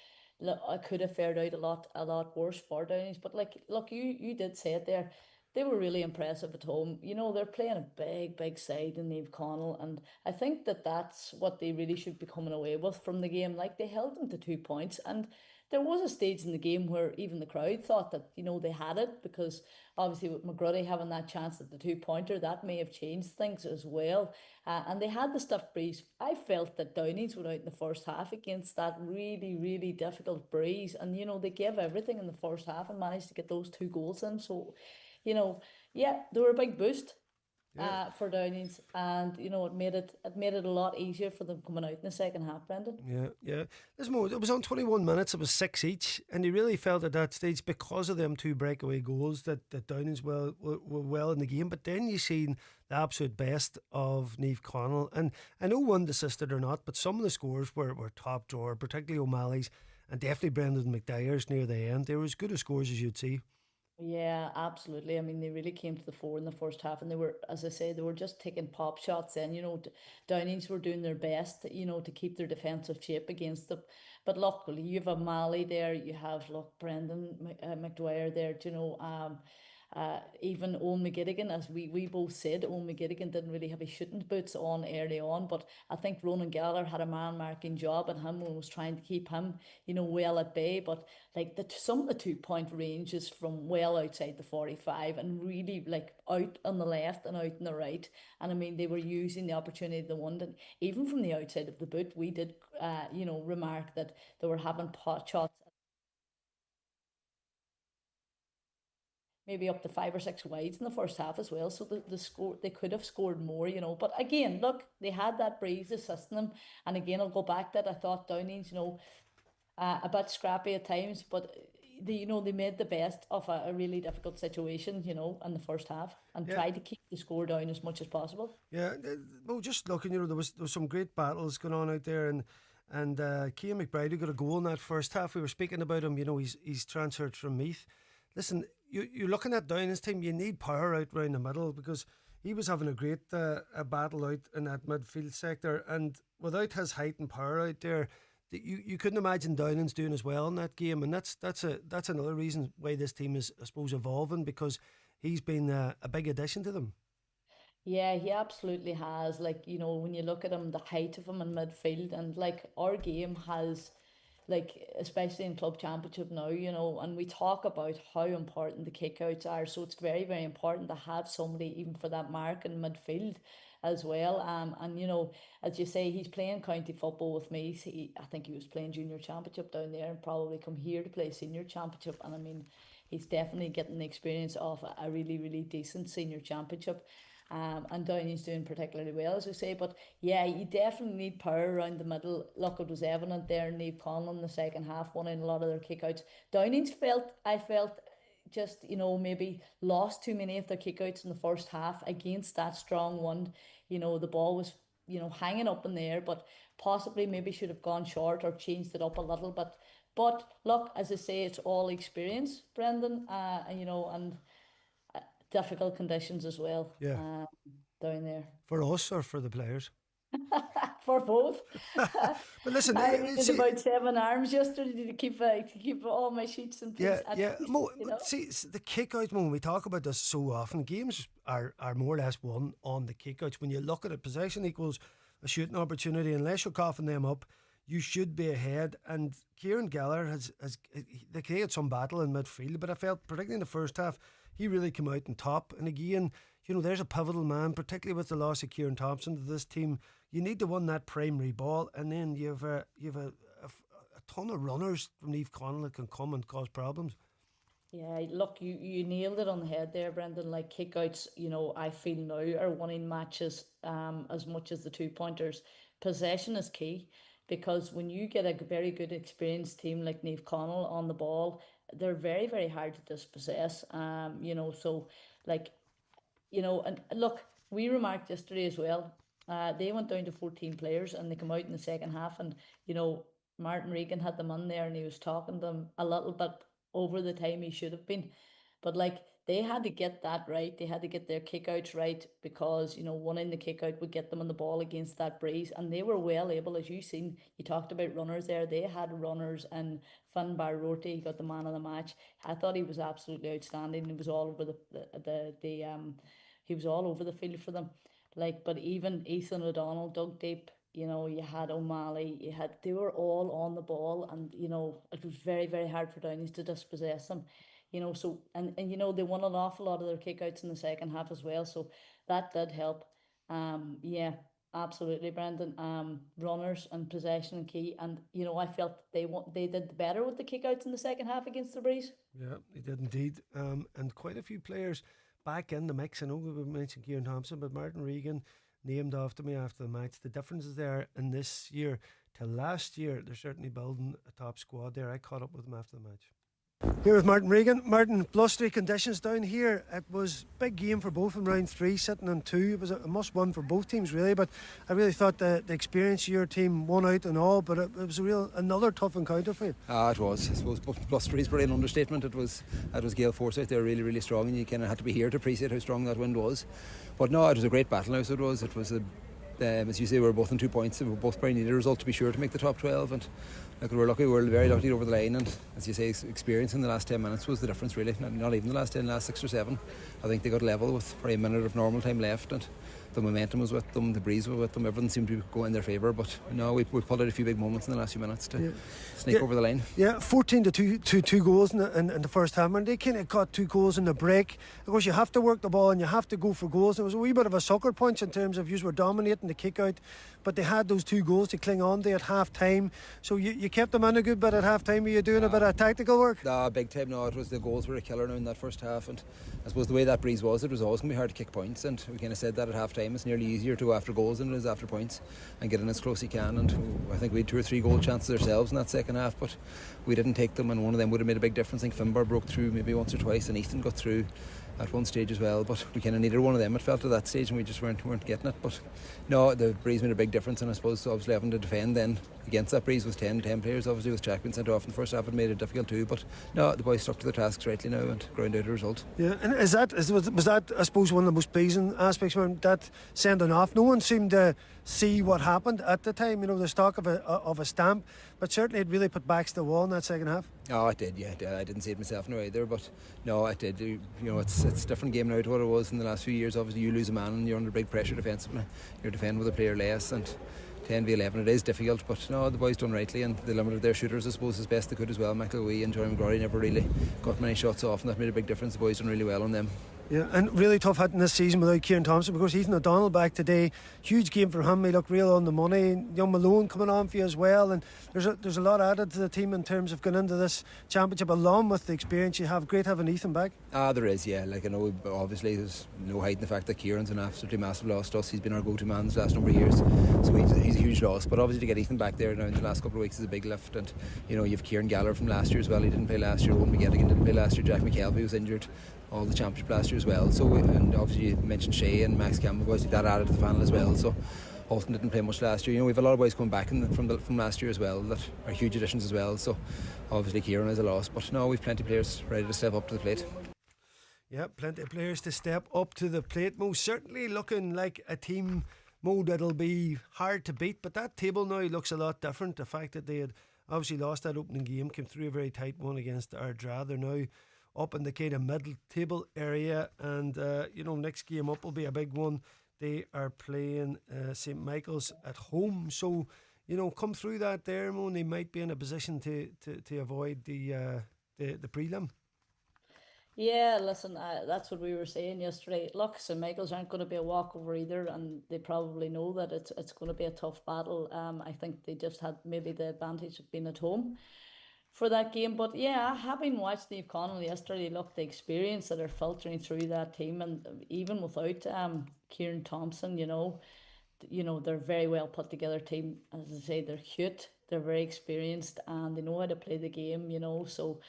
M: look, I could have fared out a lot worse for Downings. But like, look, you did say it there. They were really impressive at home. You know, they're playing a big side in Niamh Connell, and I think that that's what they really should be coming away with from the game. Like, they held them to 2 points, and there was a stage in the game where even the crowd thought that, you know, they had it, because obviously with McGruddy having that chance at the 2-pointer, that may have changed things as well. And they had the stuff Breeze. I felt that Downings went out in the first half against that really difficult Breeze, and, you know, they gave everything in the first half and managed to get those 2 goals in. So, you know, yeah, they were a big boost for Downings, and, you know, it made it a lot easier for them coming out in the second half, Brendan.
A: Yeah. There's more. It was on 21 minutes. It was 6 each, and you really felt at that stage, because of them 2 breakaway goals, that Downings were well in the game. But then you seen the absolute best of Niamh Connell, and I know one desisted or not, but some of the scores were top drawer, particularly O'Malley's and definitely Brendan McDyer's near the end. They were as good as scores as you'd see.
M: Yeah, absolutely. I mean, they really came to the fore in the first half, and they were, as I say, they were just taking pop shots in. You know, Downings were doing their best, you know, to keep their defensive shape against them. But luckily, you have a Malley there, you have, look, Brendan McDwyer there, you know, even Owen McGettigan, as we both said, Owen McGettigan didn't really have his shooting boots on early on, but I think Ronan Gallagher had a man marking job on him and was trying to keep him, you know, well at bay. But like some of the 2-point ranges from well outside the 45 and really like out on the left and out on the right. And I mean, they were using the opportunity they wanted. Even from the outside of the boot, we did, you know, remark that they were having pot shots maybe up to 5 or 6 wides in the first half as well. So the score, they could have scored more, you know. But again, look, they had that Breeze assisting them. And again, I'll go back to that. I thought Downings, you know, a bit scrappy at times, but they made the best of a really difficult situation, in the first half, and tried to keep the score down as much as possible.
A: Yeah, well, just looking, there was some great battles going on out there, and Cian McBride, who got a goal in that first half. We were speaking about him. He's transferred from Meath. Listen, you're looking at Downing's team. You need power out round the middle, because he was having a great a battle out in that midfield sector, and without his height and power out there, you couldn't imagine Downing's doing as well in that game. And that's another reason why this team is, I suppose, evolving, because he's been a big addition to them.
M: Yeah, he absolutely has. When you look at him, the height of him in midfield, and our game has, especially in club championship now, and we talk about how important the kickouts are. So it's very, very important to have somebody even for that mark in midfield as well. And as you say, he's playing county football with me. I think he was playing junior championship down there, and probably come here to play senior championship. And I mean, he's definitely getting the experience of a really, really decent senior championship. And Downey's doing particularly well, as we say. But yeah, you definitely need power around the middle. Look, it was evident there. Niamh Conlon in the second half won in a lot of their kickouts. Downey's I felt just, maybe lost too many of their kickouts in the first half against that strong one. The ball was, hanging up in the air, but possibly maybe should have gone short or changed it up a little bit. But look, as I say, it's all experience, Brendan, and difficult conditions as well.
A: Yeah.
M: Down there.
A: For us or for the players?
M: For both.
A: But listen,
M: I needed about 7 arms yesterday to keep all my sheets in place.
A: Yeah. See, the kickouts, when we talk about this so often, games are more or less won on the kickouts. When you look at it, possession equals a shooting opportunity. Unless you're coughing them up, you should be ahead. And Kieran Geller has they created some battle in midfield, but I felt, particularly in the first half, he really came out on top. And again, there's a pivotal man, particularly with the loss of Kieran Thompson to this team. You need to win that primary ball, and then you have a ton of runners from Niamh Conlon that can come and cause problems.
M: Yeah, look, you nailed it on the head there, Brendan. Kickouts, I feel now are winning matches as much as the 2-pointers. Possession is key, because when you get a very good experienced team like Niamh Conlon on the ball, they're very, very hard to dispossess. And look, we remarked yesterday as well, they went down to 14 players and they come out in the second half, and Martin Regan had them on there and he was talking to them a little bit over the time he should have been, but they had to get that right. They had to get their kickouts right, because winning the kickout would get them on the ball against that breeze, and they were well able, as you seen. You talked about runners there. They had runners, and Finn Barroti, he got the man of the match. I thought he was absolutely outstanding. He was all over he was all over the field for them. But even Ethan O'Donnell dug deep. You had O'Malley. They were all on the ball, and it was very, very hard for Downies to dispossess them. So they won an awful lot of their kickouts in the second half as well, so that did help. Yeah, absolutely, Brendan. Runners and possession and key, and I felt they did better with the kickouts in the second half against the Breeze.
A: Yeah, they did indeed, and quite a few players back in the mix. I know we mentioned Kieran Thompson, but Martin Regan named after me after the match. The differences there in this year to last year, they're certainly building a top squad there. I caught up with them after the match. Here with Martin Regan. Martin, blustery conditions down here. It was a big game for both in round 3, sitting on 2. It was a must-win for both teams, really. But I really thought the experience of your team won out and all. But it was another tough encounter for you.
N: It was. I suppose blustery is probably an understatement. It was Gail Forsyth. They were really, really strong, and you kind of had to be here to appreciate how strong that wind was. But no, it was a great battle. Now, so it was. It was as you say, we were both on 2 points. We both probably needed a result to be sure to make the top 12. And we were lucky. We were very lucky over the line. And as you say, experience in the last 10 minutes was the difference, really. Not even the last 10, last 6 or 7. I think they got level with probably a minute of normal time left, and the momentum was with them, the breeze was with them. Everything seemed to go in their favour. But no, we pulled out a few big moments in the last few minutes to sneak over the line. Yeah,
A: 14 to 2 goals in the first half, and they kind of got 2 goals in the break. Of course, you have to work the ball and you have to go for goals. It was a wee bit of a sucker punch in terms of you were dominating the kick out, but they had those 2 goals to cling on to at half time. So you kept them in a good bit at half time? Were you doing a bit of tactical work?
N: Big time. No, it was the goals were a killer now in that first half, and I suppose the way that breeze was, it was always going to be hard to kick points, and we kind of said that at half time. It's nearly easier to go after goals than it is after points and get in as close as you can, and I think we had 2 or 3 goal chances ourselves in that second half, but we didn't take them, and one of them would have made a big difference. I think Finbar broke through maybe once or twice, and Ethan got through at one stage as well, but we kind of needed one of them, it felt, at that stage, and we just weren't getting it. But no, the breeze made a big difference, and I suppose obviously having to defend then against that breeze with 10 players, obviously with Jack being sent off in the first half, it made it difficult too. But no, the boys stuck to their tasks rightly now and ground out a result.
A: Yeah, and was that I suppose one of the most pleasing aspects from that sending off? No one seemed to see what happened at the time. You know, there's talk of a stamp, but certainly it really put backs to the wall in that second half.
N: Oh, it did, yeah. I didn't see it myself now either, but no, it did. You know, it's a different game now to what it was in the last few years. Obviously, you lose a man and you're under big pressure defensively. You're defending with a player less, and 10v11, it is difficult, but no, the boys done rightly, and they limited their shooters, I suppose, as best they could as well. Michael Wee and Johnny McGrory never really got many shots off, and that made a big difference. The boys done really well on them.
A: Yeah, and really tough hitting this season without Kieran Thompson, because Ethan O'Donnell back today, huge game for him. He looked real on the money. Young Malone coming on for you as well, and there's a lot added to the team in terms of going into this championship, along with the experience you have. Great having Ethan back.
N: There is, yeah. Like, I know, obviously there's no hiding the fact that Kieran's an absolutely massive loss to us. He's been our go-to man the last number of years, so he's a huge loss. But obviously to get Ethan back there now in the last couple of weeks is a big lift, and you know, you've Kieran Gallagher from last year as well. He didn't play last year. Owen McGettigan didn't play last year. Jack McKelvey was injured all the championship last year as well. So, and obviously you mentioned Shea and Max Campbell, boys like that added to the panel as well. So Halton didn't play much last year. You know, we've a lot of boys coming back from last year as well that are huge additions as well. So obviously Kieran is a loss, but no, we've plenty of players ready to step up to the plate.
A: Yeah, plenty of players to step up to the plate. Most certainly looking like a team mode that'll be hard to beat, but that table now looks a lot different. The fact that they had obviously lost that opening game, came through a very tight one against Ardra. They're now up in the kind of middle table area, and you know, next game up will be a big one. They are playing St Michael's at home, so you know, come through that there, Mo, they might be in a position to avoid the prelim.
M: Yeah, listen, that's what we were saying yesterday. Look, St Michael's aren't going to be a walkover either, and they probably know that it's going to be a tough battle. I think they just had maybe the advantage of being at home for that game. But yeah, having watched Steve Connell yesterday, look, the experience that are filtering through that team, and even without Kieran Thompson, you know, they're a very well put together team. As I say, they're cute, they're very experienced, and they know how to play the game, you know. So,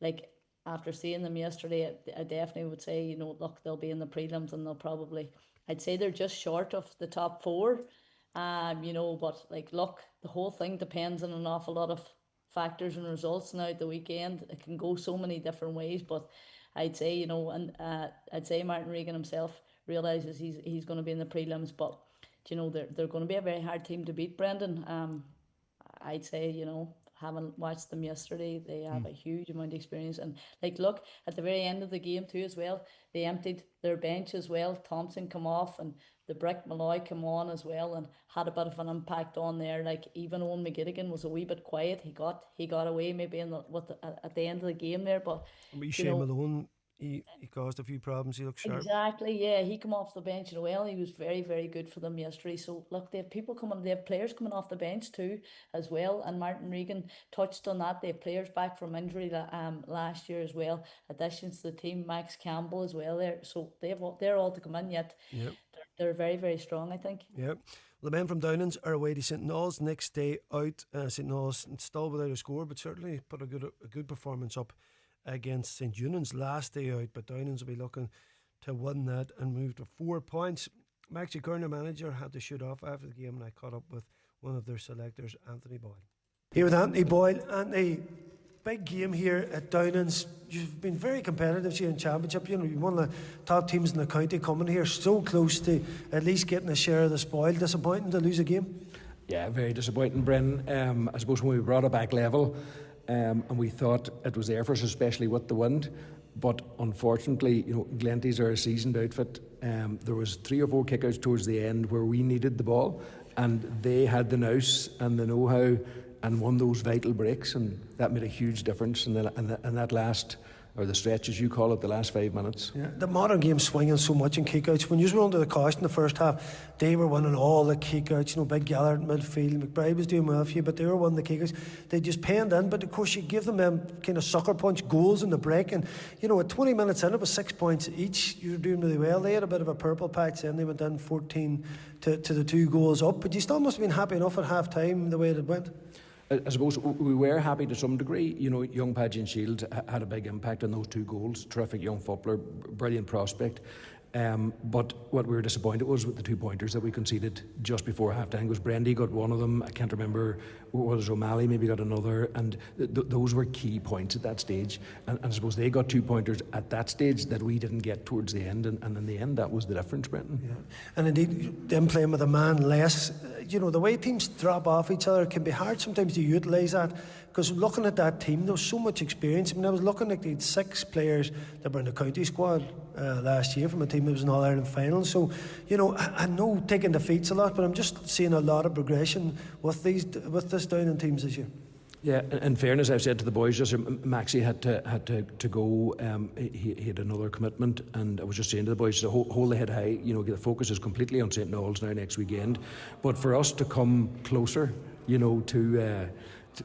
M: like, after seeing them yesterday, I definitely would say, you know, look, they'll be in the prelims, and they'll probably, I'd say they're just short of the top 4, you know, but like, look, the whole thing depends on an awful lot of factors and results now at the weekend. It can go so many different ways, but I'd say, you know, and I'd say Martin Regan himself realises he's going to be in the prelims, but you know, they're going to be a very hard team to beat, Brendan. I'd say, you know, having watched them yesterday, they have a huge amount of experience, and like, look, at the very end of the game too as well, they emptied their bench as well. Thompson come off, and the Brick Malloy come on as well, and had a bit of an impact on there. Like, even Owen McGettigan was a wee bit quiet. He got away maybe at the end of the game there, but
A: Shea Malone, he caused a few problems. He looked sharp.
M: Exactly, yeah. He come off the bench as well. He was very, very good for them yesterday. So look, they have players coming off the bench too as well. And Martin Regan touched on that. They have players back from injury last year as well. Additions to the team, Max Campbell as well there. So they're all to come in yet.
A: Yep.
M: They're very, very strong, I think.
A: Yep. The men from Downlands are away to St Noel's next day out. St Noel's still without a score, but certainly put a good performance up against St Eunan's last day out, but Downlands will be looking to win that and move to 4 points. Maxie Kerner, manager, had to shoot off after the game, and I caught up with one of their selectors, Anthony Boyle. Here with Anthony Boyle. Anthony, big game here at Downlands. You've been very competitive here in Championship. You know, you're one of the top teams in the county coming here, so close to at least getting a share of the spoil. Disappointing to lose a game?
O: Yeah, very disappointing, Brendan. I suppose when we brought it back level, and we thought it was there for us, especially with the wind. But unfortunately, you know, Glenties are a seasoned outfit. There was 3 or 4 kickouts towards the end where we needed the ball, and they had the nous and the know-how and won those vital breaks, and that made a huge difference. And that last or the stretch, as you call it, the last 5 minutes.
A: Yeah, the modern game's swinging so much in kickouts. When you were under the caution in the first half, they were winning all the kickouts. You know, Big Gallard in midfield, McBride was doing well for you, but they were winning the kickouts. They just penned in, but of course you give them kind of sucker punch goals in the break, and you know, at 20 minutes in, it was 6 points each. You were doing really well. They had a bit of a purple patch, and they went in 14 to the 2 goals up. But you still must have been happy enough at half time the way it went.
O: I suppose we were happy to some degree. You know, young Pageant Shields had a big impact on those 2 goals. Terrific young footballer, brilliant prospect. But what we were disappointed was with the 2 pointers that we conceded just before half-time. Was Brendy got one of them, I can't remember, was O'Malley maybe got another, and those were key points at that stage. And I suppose they got 2 pointers at that stage that we didn't get towards the end, and in the end that was the difference, Brenton.
A: Yeah. And indeed, them playing with a man less, you know, the way teams drop off each other can be hard sometimes to utilise that. Because looking at that team, there was so much experience. I mean, I was looking at the 6 players that were in the county squad last year from a team that was in All-Ireland Finals. So, you know, I know taking defeats a lot, but I'm just seeing a lot of progression with this down in teams this year.
O: Yeah, in fairness, I've said to the boys just Maxie had to go. He had another commitment, and I was just saying to the boys to hold the head high. You know, the focus is completely on St. Noel's now next weekend. But for us to come closer, you know, to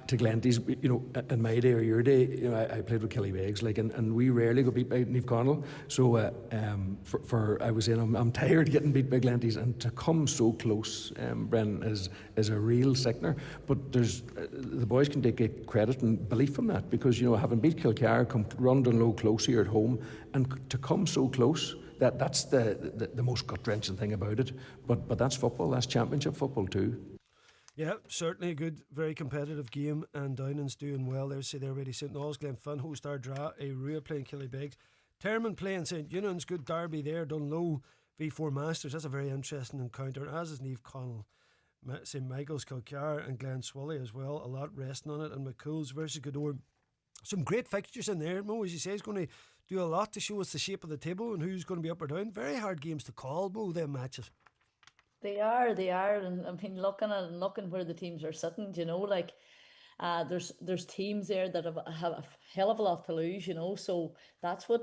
O: Glenties, you know, in my day or your day, you know, I played with Killybegs, like, and we rarely got beat by Niamh Connell. So I was saying I'm tired getting beat by Glenties, and to come so close, Brennan, is a real sickener. But there's the boys can take credit and belief from that, because you know, having beat Kilcar, come run Dunlow close here at home, and to come so close. That's the most gut-wrenching thing about it. But that's football. That's championship football too.
A: Yeah, certainly a good, very competitive game, and Downing's doing well. They're already St. Noel's, Glenfin host Ardra, Rua playing Killybegs, Termon playing St. Eunan's, good derby there, Dunlow v4 Masters. That's a very interesting encounter, as is Niamh Connell, St. Michael's, Kilcar, and Glen Swilly as well. A lot resting on it, and McCool's versus Goodore. Some great fixtures in there. Mo, as you say, is going to do a lot to show us the shape of the table and who's going to be up or down. Very hard games to call, Mo, them matches.
M: They are, and I mean, looking where the teams are sitting, you know, like there's teams there that have a hell of a lot to lose, you know, so that's what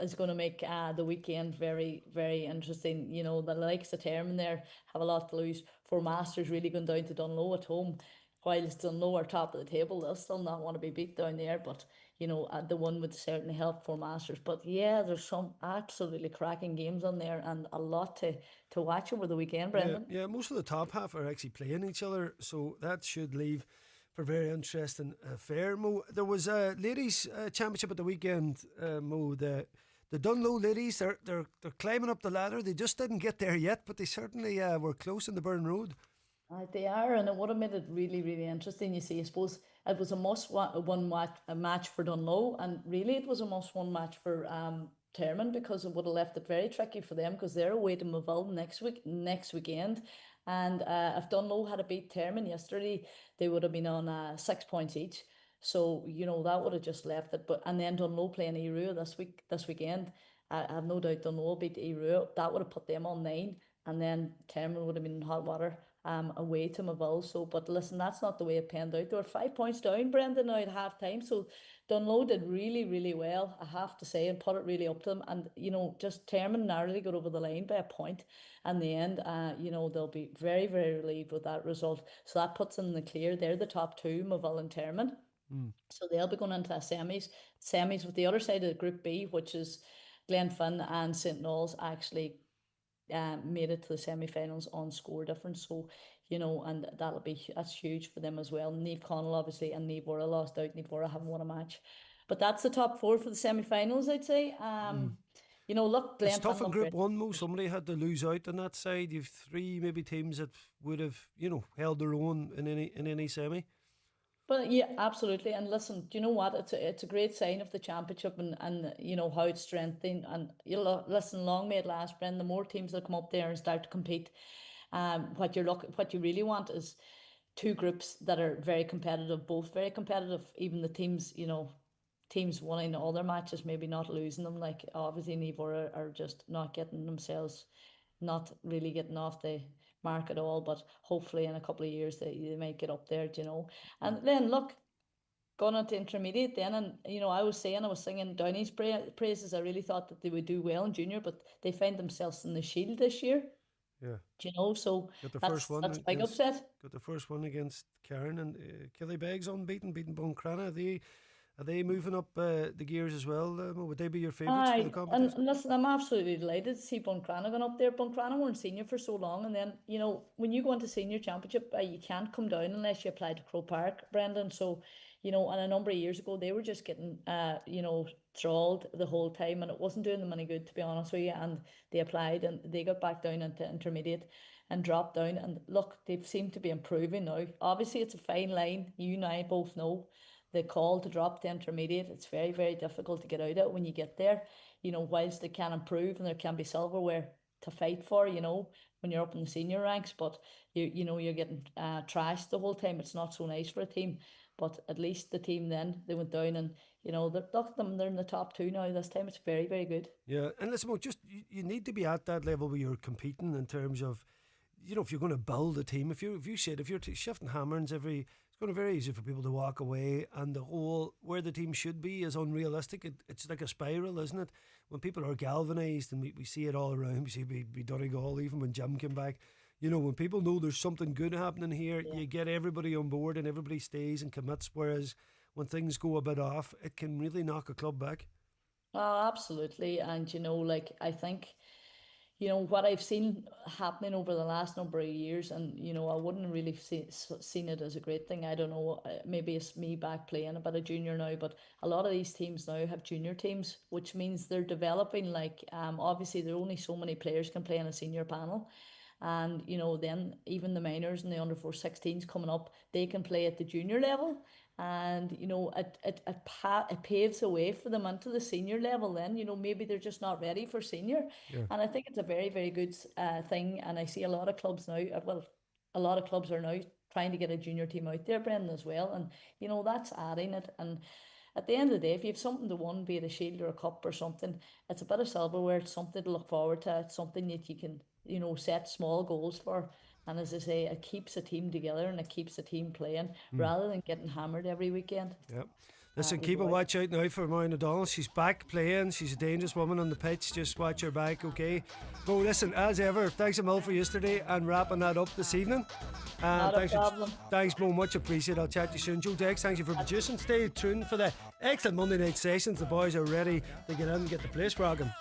M: is going to make the weekend very, very interesting. You know, the likes of Termon there have a lot to lose. For Masters really going down to Dunlow at home, while Dunlow are top of the table, they'll still not want to be beat down there, but you know, the one would certainly help for Masters. But yeah, there's some absolutely cracking games on there, and a lot to watch over the weekend, Brendan.
A: Yeah, most of the top half are actually playing each other, so that should leave for very interesting affair. Mo, there was a ladies championship at the weekend. Mo, the Dunlow ladies, they're climbing up the ladder. They just didn't get there yet, but they certainly were close in the Burn Road.
M: They are, and it would have made it really, really interesting. You see, I suppose it was a must-win match for Dunlow, and really it was a must-win match for Termon, because it would have left it very tricky for them, because they're away to Moville next weekend. And if Dunlow had beat Termon yesterday, they would have been on 6 points each. So you know, that would have just left it. And then Dunlow playing Erua this weekend. I have no doubt Dunlow will beat Erua. That would have put them on 9, and then Termon would have been in hot water away to Moville. So, but listen, that's not the way it panned out. They were 5 points down, Brendan, now at half time. So Dunlow did really, really well, I have to say, and put it really up to them. And you know, just Termon narrowly got over the line by a point. In the end, you know, they'll be very, very relieved with that result. So that puts them in the clear. They're the top 2, Moville and Termon. So they'll be going into semis with the other side of Group B, which is Glenfin and St. Noel's actually made it to the semi-finals on score difference. So, you know, and that's huge for them as well. Niamh Connell, obviously, and Niamh Vora lost out. Niamh Vora haven't won a match. But that's the top 4 for the semi-finals, I'd say. You know, look, Glenfin... It's
A: tough in Group 1, Mo. Somebody had to lose out on that side. You've 3 maybe teams that would have, you know, held their own in any semi.
M: But yeah, absolutely. And listen, do you know what? It's a great sign of the championship, and you know how it's strengthening. And you know, listen, long may it last, Bren. The more teams that come up there and start to compete, what you really want is 2 groups that are very competitive, both very competitive. Even the teams, you know, teams winning all their matches, maybe not losing them. Like obviously, Nivora are just not getting themselves, not really getting off the mark at all, but hopefully in a couple of years they might get up there, you know. And then look, gone into intermediate then, and I was singing Downey's praises. I really thought that they would do well in junior, but they find themselves in the Shield this year.
A: Yeah.
M: So
A: got the
M: that's,
A: first one
M: that's a big upset.
A: Got the first one against Cairn, and Killybegs unbeaten, beating Buncrana. Are they moving up the gears as well? Would they be your favourites for the competition?
M: And listen, I'm absolutely delighted to see Buncrana going up there. Buncrana were in senior for so long, and then when you go into senior championship, you can't come down unless you apply to Croke Park, Brendan. So, and a number of years ago, they were just getting trawled the whole time, and it wasn't doing them any good, to be honest with you. And they applied, and they got back down into intermediate and dropped down. And look, they seem to be improving now. Obviously, it's a fine line. You and I both know. The call to drop to intermediate, it's very, very difficult to get out of when you get there. Whilst they can improve and there can be silverware to fight for, when you're up in the senior ranks, but you're getting trashed the whole time. It's not so nice for a team. But at least the team then, they went down and, they're in the top 2 now this time. It's very, very good.
A: Yeah, and listen, just you need to be at that level where you're competing in terms of, if you're going to build a team, if you're shifting hammerings it's going to be very easy for people to walk away, and the whole where the team should be is unrealistic. It's like a spiral, isn't it? When people are galvanised, and we see it all around, we see Donegal, even when Jim came back, when people know there's something good happening here, you get everybody on board and everybody stays and commits, whereas when things go a bit off, it can really knock a club back.
M: Oh, absolutely. And I think what I've seen happening over the last number of years, and I wouldn't really seen it as a great thing. I don't know, maybe it's me back playing a bit of junior now, but a lot of these teams now have junior teams, which means they're developing. Obviously there are only so many players can play in a senior panel, and then even the minors and the under 416s coming up, they can play at the junior level. And it paves a way for them into the senior level. Then maybe they're just not ready for senior, and I think it's a very, very good thing. And I see a lot of clubs now. A lot of clubs are now trying to get a junior team out there, Brendan, as well. And that's adding it. And at the end of the day, if you have something to win, be it a shield or a cup or something, it's a bit of silverware. It's something to look forward to. It's something that you can set small goals for. And as I say, it keeps a team together and it keeps a team playing rather than getting hammered every weekend.
A: Yep. Listen, keep a watch out now for Maureen O'Donnell. She's back playing. She's a dangerous woman on the pitch. Just watch her back, okay? Well, listen, as ever, thanks a mil for yesterday and wrapping that up this evening.
M: Not a problem.
A: Thanks, Mo. Much appreciated. I'll chat to you soon. Joe Dex, thanks you for producing. Stay tuned for the excellent Monday night sessions. The boys are ready to get in and get the place rocking.